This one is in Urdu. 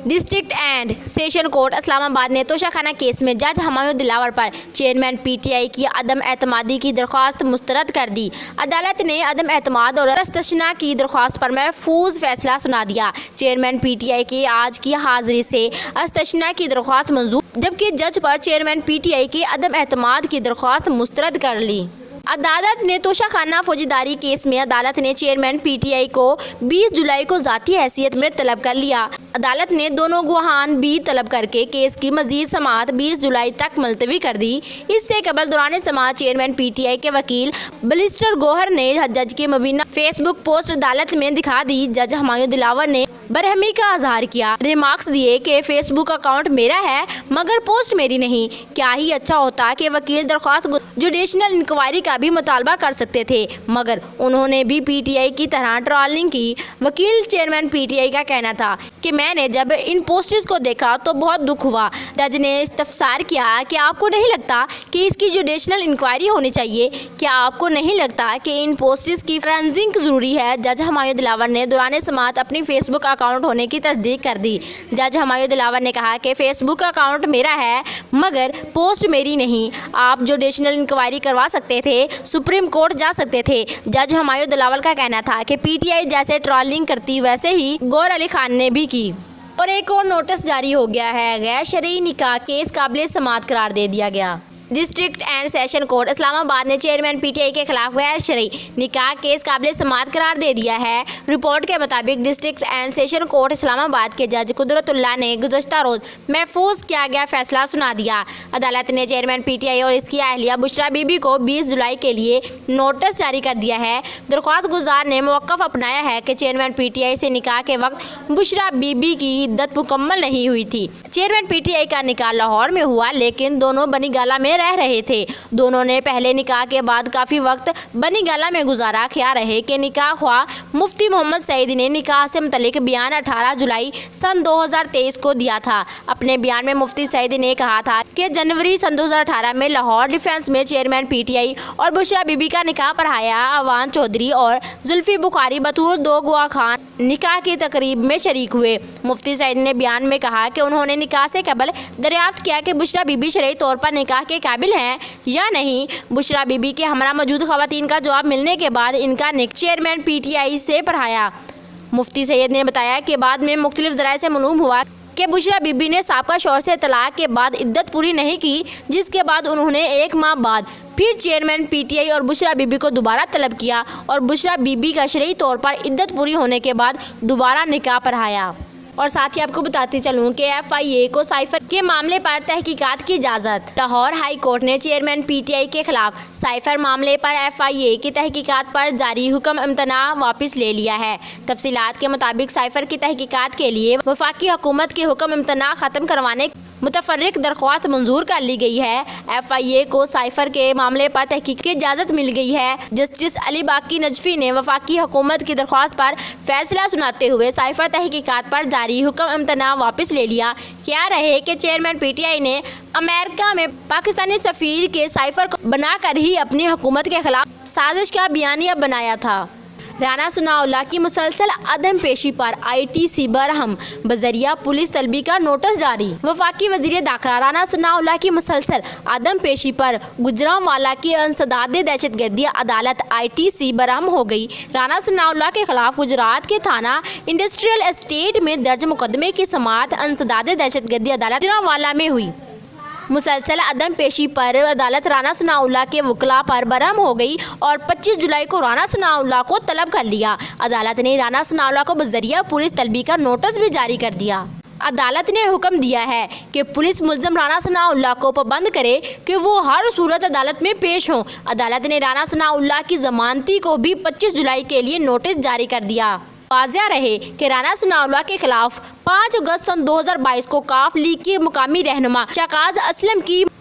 ڈسٹرکٹ اینڈ سیشن کورٹ اسلام آباد نے توشہ خانہ کیس میں جج ہمایوں دلاور پر چیئرمین پی ٹی آئی کی عدم اعتمادی کی درخواست مسترد کر دی۔ عدالت نے عدم اعتماد اور استثناء کی درخواست پر محفوظ فیصلہ سنا دیا۔ چیئرمین پی ٹی آئی کی آج کی حاضری سے استثناء کی درخواست منظور، جبکہ جج پر چیئرمین پی ٹی آئی کی عدم اعتماد کی درخواست مسترد کر لی۔ عدالت نے توشہ خانہ فوجداری کیس میں عدالت نے چیئرمین پی ٹی آئی کو 20 جولائی کو ذاتی حیثیت میں طلب کر لیا۔ عدالت نے دونوں گواہان بھی طلب کر کے کیس کی مزید سماعت 20 جولائی تک ملتوی کر دی۔ اس سے قبل دوران سماعت چیئرمین پی ٹی آئی کے وکیل بلسٹر گوہر نے جج کی مبینہ فیس بک پوسٹ عدالت میں دکھا دی۔ جج ہمایوں دلاور نے برہمی کا اظہار کیا، ریمارکس دیے کہ فیس بک اکاؤنٹ میرا ہے مگر پوسٹ میری نہیں۔ کیا ہی اچھا ہوتا کہ وکیل درخواست جوڈیشنل انکوائری کا بھی مطالبہ کر سکتے تھے، مگر انہوں نے بھی پی ٹی آئی کی طرح ٹرولنگ کی۔ وکیل چیئرمین پی ٹی آئی کا کہنا تھا کہ میں نے جب ان پوسٹس کو دیکھا تو بہت دکھ ہوا۔ جج نے استفسار کیا کہ آپ کو نہیں لگتا کہ اس کی جوڈیشنل انکوائری ہونی چاہیے؟ کیا آپ کو نہیں لگتا کہ ان پوسٹس کی فرینزنگ ضروری ہے؟ جج ہمایوں دلاور نے دوران سماعت اپنی فیس بک اکاؤنٹ ہونے کی تصدیق کر دی۔ جج ہمایوں دلاور نے کہا کہ فیس بک اکاؤنٹ میرا ہے مگر پوسٹ میری نہیں۔ آپ جوڈیشنل انکوائری کروا سکتے تھے، سپریم کورٹ جا سکتے تھے۔ جج ہمایوں دلاور کا کہنا تھا کہ پی ٹی آئی جیسے ٹرولنگ کرتی ویسے ہی گور علی خان نے بھی کی۔ اور ایک اور نوٹس جاری ہو گیا ہے، غیر شرعی نکاح کیس قابل سماعت قرار دے دیا گیا۔ ڈسٹرکٹ اینڈ سیشن کورٹ اسلام آباد نے چیئرمین پی ٹی آئی کے خلاف غیر شرعی نکاح کیس قابل سماعت قرار دے دیا ہے۔ رپورٹ کے مطابق ڈسٹرکٹ اینڈ سیشن کورٹ اسلام آباد کے جج قدرت اللہ نے گزشتہ روز محفوظ کیا گیا فیصلہ سنا دیا۔ عدالت نے چیئرمین پی ٹی آئی اور اس کی اہلیہ بشریٰ بی بی کو 20 جولائی کے لیے نوٹس جاری کر دیا ہے۔ درخواست گزار نے موقف اپنایا ہے کہ چیئرمین پی ٹی آئی سے نکاح کے وقت بشریٰ بی بی کی عدت مکمل نہیں ہوئی تھی۔ چیئرمین پی ٹی آئی کا نکاح لاہور میں ہوا لیکن دونوں بنی گالہ میں رہ رہے تھے۔ دونوں نے پہلے نکاح کے بعد کافی وقت بنی گالہ میں گزارا۔ خیال رہے کہ نکاح خواہ مفتی محمد سعید نے نکاح سے متعلق بیان 18 جولائی سن 2023 کو دیا تھا۔ اپنے بیان میں مفتی سعید نے کہا تھا کہ جنوری سن 2018 میں لاہور ڈیفنس میں چیئرمین پی ٹی آئی اور بشریٰ بی بی کا نکاح پڑھایا اوان چودھری اور زلفی بخاری بطور 2 گواہ خان نکاح کی تقریب میں شریک ہوئے۔ مفتی سعید نے بیان میں کہا کہ انہوں نے نکاح سے قبل دریافت کیا کہ بشریٰ بی بی شرعی طور پر نکاح کے قابل ہیں یا نہیں۔ بشریٰ بی بی کے ہمراہ موجود خواتین کا جواب ملنے کے بعد ان کا نکاح چیئرمین پی ٹی آئی سے پڑھایا۔ مفتی سعید نے بتایا کہ بعد میں مختلف ذرائع سے معلوم ہوا کہ بشریٰ بی بی نے سابقہ شوہر سے طلاق کے بعد عدت پوری نہیں کی، جس کے بعد انہوں نے 1 ماہ بعد پھر چیئرمین پی ٹی آئی اور بشریٰ بی بی کو دوبارہ طلب کیا اور بشریٰ بی بی کا شرعی طور پر عدت پوری ہونے کے بعد دوبارہ نکاح پڑھایا۔ اور ساتھ ہی آپ کو بتاتی چلوں کہ ایف آئی اے کو سائفر کے معاملے پر تحقیقات کی اجازت۔ لاہور ہائی کورٹ نے چیئرمین پی ٹی آئی کے خلاف سائفر معاملے پر ایف آئی اے کی تحقیقات پر جاری حکم امتناع واپس لے لیا ہے۔ تفصیلات کے مطابق سائفر کی تحقیقات کے لیے وفاقی حکومت کے حکم امتناع ختم کروانے متفرق درخواست منظور کر لی گئی ہے۔ ایف آئی اے کو سائفر کے معاملے پر تحقیق کی اجازت مل گئی ہے۔ جسٹس علی باقی نجفی نے وفاقی حکومت کی درخواست پر فیصلہ سناتے ہوئے سائفر تحقیقات پر جاری حکم امتناع واپس لے لیا۔ کیا رہے کہ چیئرمین پی ٹی آئی نے امریکہ میں پاکستانی سفیر کے سائفر کو بنا کر ہی اپنی حکومت کے خلاف سازش کا بیانیہ بنایا تھا۔ رانا ثناء اللہ کی مسلسل عدم پیشی پر آئی ٹی سی برہم بذریعہ پولیس طلبی کا نوٹس جاری۔ وفاقی وزیر داخلہ رانا ثناء اللہ کی مسلسل عدم پیشی پر گوجرانوالا کی انسداد دہشت گردی عدالت آئی ٹی سی برہم ہو گئی۔ رانا ثناء اللہ کے خلاف گجرات کے تھانہ انڈسٹریل اسٹیٹ میں درج مقدمے کی سماعت انسداد دہشت گردی عدالت گوجرانوالا میں ہوئی۔ مسلسل عدم پیشی پر عدالت رانا ثناء اللہ کے وکلاء پر برہم ہو گئی اور 25 جولائی کو رانا ثناء اللہ کو طلب کر لیا۔ عدالت نے رانا ثناء اللہ کو بذریعہ پولیس طلبی کا نوٹس بھی جاری کر دیا۔ عدالت نے حکم دیا ہے کہ پولیس ملزم رانا ثناء اللہ کو پابند کرے کہ وہ ہر صورت عدالت میں پیش ہوں۔ عدالت نے رانا ثناء اللہ کی ضمانتی کو بھی 25 جولائی کے لیے نوٹس جاری کر دیا۔ واضح رہے کہ رانا ثناء اللہ کے خلاف 5 اگست سن 2022 کو کاف لیگ کے مقامی رہنما شاقاز اسلم کی